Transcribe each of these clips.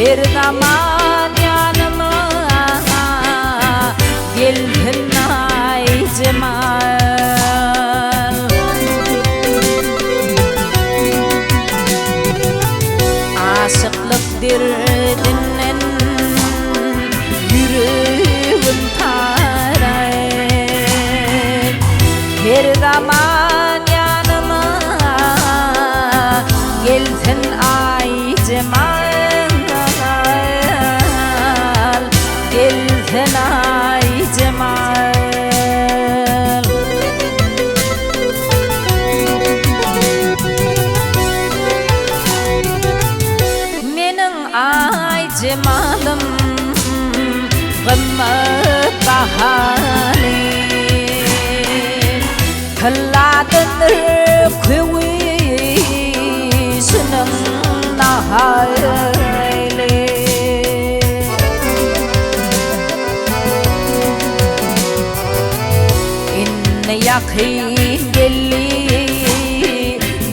Hirdamanyanama Gilhinay Cemal Aşıklıktır dinlen Yüreğin taray Hirdamanyanama Gilhinay Cemal Gilhinay Cemal Mening ay cemalım Gımmet bahane Kıladınır kıvi Sının nahayli Yakin gelli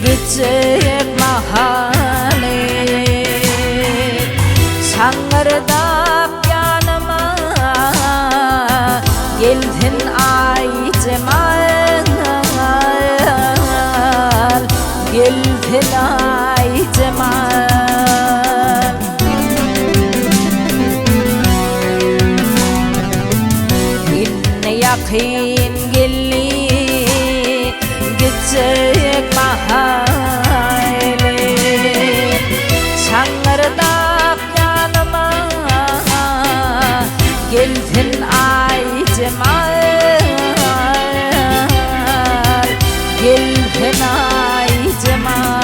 gidecek mahalle Sangırdap yanıma geldin ay cemal Geldin ay cemal İnne yakin gelli Gidecek mahalle Sangırdap yanıma Geldin ay cemal Geldin ay cemal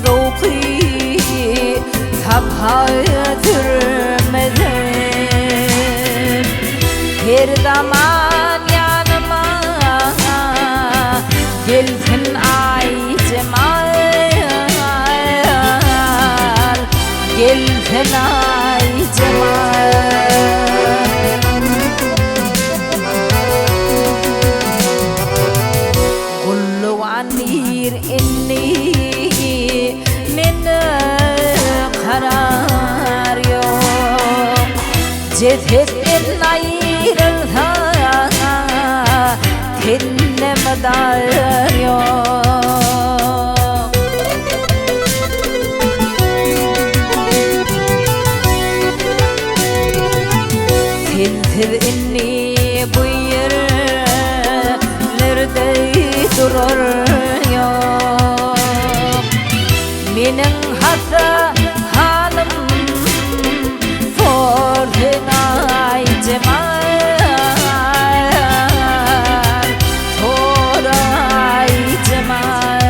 Ruhi tabhatırmedim Her zaman yanıma Geldin ay cemal Geldin ay cemal Kullu anir inni karar yok Cedhetten ayrılha Kendime dar yok Sensiz inni bu yerlerde durur yok Mening hasa halim Fordin ay cemal Ford ay cemal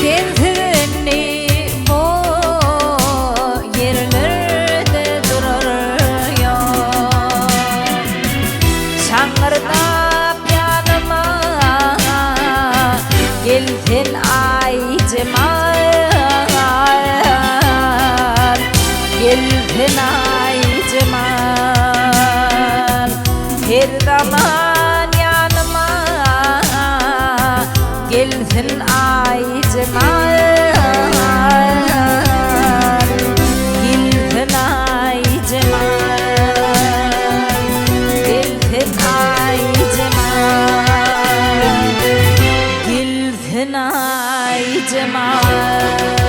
Sensizni bu yerlerde durur yok Sangırdap yanıma Geldin ay cemal Geldin ay cemal Her zaman yanıma Geldin ay cemal Geldin ay cemal Geldin ay cemal Geldin ay cemal